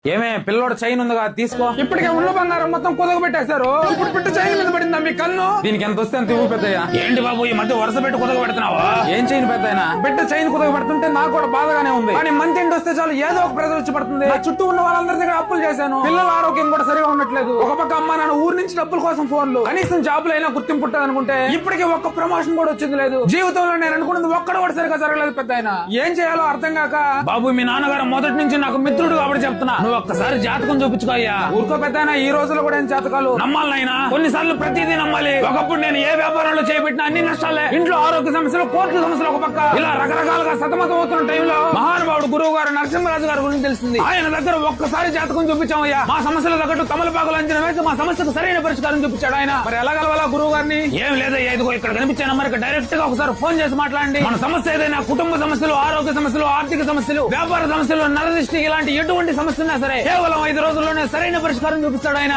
ఏమే పిల్లోడు చైన్ ఉందిగా తీసుకో. ఇప్పటికే ఉన్న బంగారం మొత్తం కుదగబెట్టేశారు. ఇప్పుడు బిడ్డ చైన్ మీద పడిందా మీ కన్ను? దీనికి ఎంత వస్తే అంత ఇవ్వు పెద్దయ్యా. ఏంటి బాబు ఈ మధ్య వరుస పెట్టి కుదగ పెడుతున్నావా? ఏం చైన్ పెద్దయినా? బిడ్డ చైన్ కుదగబెడుతుంటే నాకు కూడా బాధగానే ఉంది. కానీ మంచి ఇంటి వస్తే చాలు ఏదో ఒక ప్రెజర్ వచ్చి పడుతుంది. నా చుట్టూ ఉన్న వాళ్ళందరి దగ్గర అప్పులు చేశాను. పిల్లల ఆరోగ్యం కూడా సరిగా ఉండట్లేదు. ఒక పక్క అమ్మ నాన్న ఊరు నుంచి డబ్బుల కోసం ఫోన్లు, కనీసం జాబులు అయినా గుర్తింపు పుట్టదు అనుకుంటే ఇప్పటికీ ఒక్క ప్రమోషన్ కూడా వచ్చింది లేదు. జీవితంలో నేను అనుకున్నది ఒక్కడ కూడా సరిగా జరగలేదు పెద్దయినా. ఏం చేయాలో అర్థం కాక. బాబు మీ నాన్నగారు మొదటి నుంచి నాకు మిత్రుడు కాబట్టి చెప్తున్నా, నువ్వు ఒక్కసారి జాతకం చూపించుకో అయ్యా. ఊరుకో పెద్దయినా, ఈ రోజుల్లో కూడా ఏం జాతకాలు నమ్మాలనైనా కొన్నిసార్లు ప్రతిదీ నమ్మాలి. ఒకప్పుడు నేను ఏ వ్యాపారంలో చేపట్టినా అన్ని నష్టాలే. ఇంట్లో ఆరోగ్య సమస్యలు, కోర్టు సమస్యలు ఒక పక్క, ఇలా రకరకాలుగా సతమతం అవుతున్న టైంలో మహానుభావుడు గురువు గారు నరసింహరాజు గారి గురించి తెలిసింది. ఆయన దగ్గర ఒక్కసారి జాతకం చూపించామయ్యా. మా సమస్యల తగ్గట్టు తమలపాకులు అంచనా వేసి మా సమస్యకు సరైన పరిష్కారం చూపించాడు ఆయన. మరి ఎలా కలవాలా గురువు గారిని? ఏం లేదయ్యా, ఇదిగో ఇక్కడ కనిపించే నంబర్కి డైరెక్ట్ గా ఒకసారి ఫోన్ చేసి మాట్లాడండి. మన సమస్య ఏదైనా కుటుంబ సమస్యలు, ఆరోగ్య సమస్యలు, ఆర్థిక సమస్యలు, వ్యాపార సమస్యలు, నరదృష్టి, ఇలాంటి ఎటువంటి సమస్య ఉన్నా సరే కేవలం 5 రోజుల్లోనే సరైన పరిష్కారం చూపిస్తాడు ఆయన.